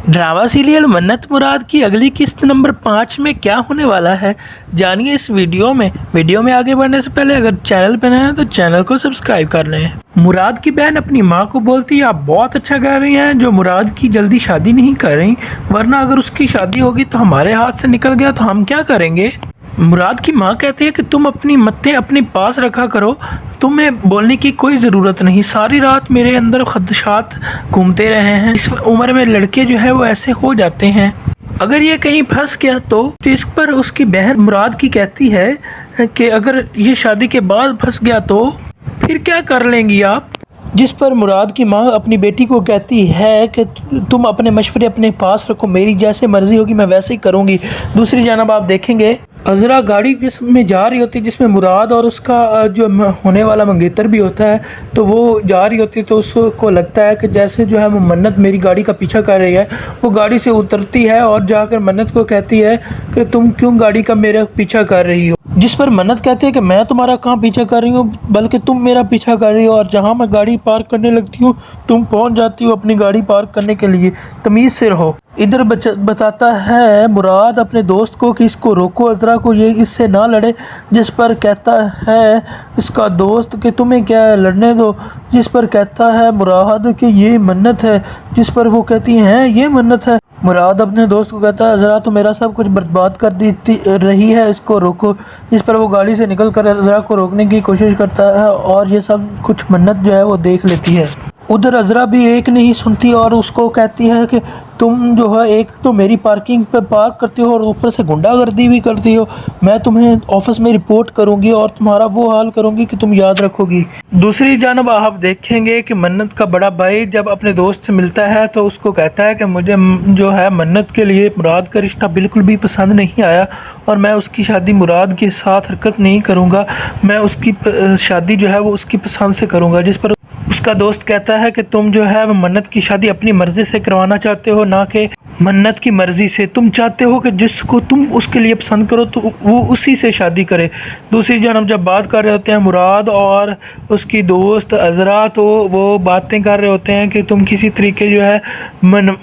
Drama serial मन्नत मुराद की अगली किस्त नंबर 5 में क्या होने वाला है, जानिए इस वीडियो में आगे बढ़ने से पहले अगर चैनल पर नए हैं तो चैनल को सब्सक्राइब कर लें। मुराद की बहन अपनी माँ को बोलती है आप बहुत अच्छा गा रही हैं, जो मुराद की जल्दी शादी नहीं कर रही, वरना अगर उसकी शादी होगी तो हमारे हाथ से निकल गया तो हम क्या करेंगे। मुराद की माँ कहती है कि तुम अपनी मत्तें अपने पास रखा करो, तुम्हें बोलने की कोई ज़रूरत नहीं, सारी रात मेरे अंदर खदशात घूमते रहे हैं, इस उम्र में लड़के जो है वो ऐसे हो जाते हैं, अगर ये कहीं फंस गया तो इस पर उसकी बहन मुराद की कहती है कि अगर ये शादी के बाद फंस गया तो फिर क्या कर लेंगी आप। जिस पर मुराद की माँ अपनी बेटी को कहती है कि तुम अपने मशवरे अपने पास रखो, मेरी जैसे मर्जी होगी मैं वैसे ही करूँगी। दूसरी जानब आप देखेंगे अजरा गाड़ी में जा रही होती है जिसमें मुराद और उसका जो होने वाला मंगेतर भी होता है, तो वो जा रही होती है तो उसको लगता है कि जैसे जो है वो मन्नत मेरी गाड़ी का पीछा कर रही है। वो गाड़ी से उतरती है और जाकर मन्नत को कहती है कि तुम क्यों गाड़ी का मेरा पीछा कर रही हो। जिस पर मन्नत कहती है कि मैं तुम्हारा कहाँ पीछा कर रही हूँ, बल्कि तुम मेरा पीछा कर रही हो, और जहाँ मैं गाड़ी पार्क करने लगती हूँ तुम पहुँच जाती हो अपनी गाड़ी पार्क करने के लिए, तमीज़ से रहो। इधर बताता है मुराद अपने दोस्त को कि इसको रोको, अजरा को, ये इससे ना लड़े। जिस पर कहता है इसका दोस्त कि तुम्हें क्या है, लड़ने दो। जिस पर कहता है मुराद कि ये मन्नत है। जिस पर वो कहती है ये मन्नत है। मुराद अपने दोस्त को कहता है अजरा तो मेरा सब कुछ बर्बाद कर देती रही है, इसको रोको। जिस पर वो गाड़ी से निकल कर अजरा को रोकने की कोशिश करता है और ये सब कुछ मन्नत जो है वो देख लेती है। उधर अजरा भी एक नहीं सुनती और उसको कहती है कि तुम जो है एक तो मेरी पार्किंग पे पार्क करती हो और ऊपर से गुंडागर्दी भी करती हो, मैं तुम्हें ऑफिस में रिपोर्ट करूंगी और तुम्हारा वो हाल करूंगी कि तुम याद रखोगी। दूसरी जानब आप देखेंगे कि मन्नत का बड़ा भाई जब अपने दोस्त से मिलता है तो उसको कहता है कि मुझे जो है मन्नत के लिए मुराद का रिश्ता बिल्कुल भी पसंद नहीं आया और मैं उसकी शादी मुराद के साथ हरकत नहीं करूँगा, मैं उसकी शादी जो है वो उसकी पसंद से करूँगा। जिस पर उसका दोस्त कहता है कि तुम जो है मन्नत की शादी अपनी मर्जी से करवाना चाहते हो, ना कि मन्नत की मर्जी से। तुम चाहते हो कि जिसको तुम उसके लिए पसंद करो तो वो उसी से शादी करे। दूसरी जानब जब बात कर रहे होते हैं मुराद और उसकी दोस्त अजरा, तो वो बातें कर रहे होते हैं कि तुम किसी तरीके जो है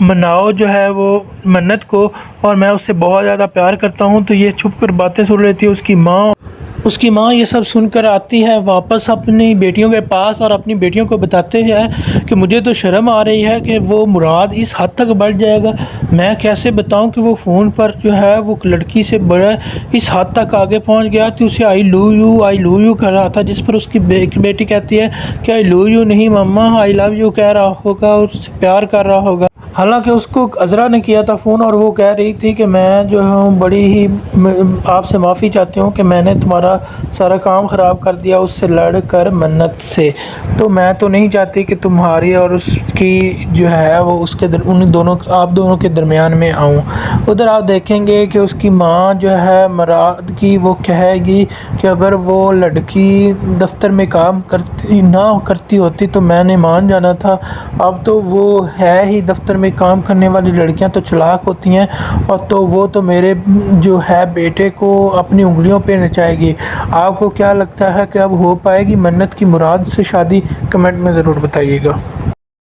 मनाओ जो है वो मन्नत को, और मैं उससे बहुत ज़्यादा प्यार करता हूँ। तो ये छुप कर बातें सुन रही थी उसकी माँ ये सब सुनकर आती है वापस अपनी बेटियों के पास और अपनी बेटियों को बताते हैं कि मुझे तो शर्म आ रही है कि वो मुराद इस हद तक बढ़ जाएगा, मैं कैसे बताऊं कि वो फ़ोन पर जो है वो लड़की से बड़ा इस हद तक आगे पहुंच गया कि उसे आई लव यू कर रहा था। जिस पर उसकी बेटी कहती है कि आई लव यू नहीं मम्मा, आई लव यू कह रहा होगा और उससे प्यार कर रहा होगा। हालांकि उसको अजरा ने किया था फ़ोन और वो कह रही थी कि मैं जो हूँ बड़ी ही आपसे माफ़ी चाहती हूँ कि मैंने तुम्हारा सारा काम ख़राब कर दिया उससे लड़ कर मन्नत से, तो मैं तो नहीं चाहती कि तुम्हारी और उसकी जो है वो आप दोनों के दरमियान में आऊँ। उधर आप देखेंगे कि उसकी माँ जो है मुराद की वो कहेगी कि अगर वो लड़की दफ्तर में काम करती होती तो मैंने मान जाना था, अब तो वो है ही दफ्तर में काम करने वाली लड़कियां तो चालाक होती हैं, और तो वो तो मेरे जो है बेटे को अपनी उंगलियों पे नचाएगी। आपको क्या लगता है कि अब हो पाएगी मन्नत की मुराद से शादी? कमेंट में ज़रूर बताइएगा।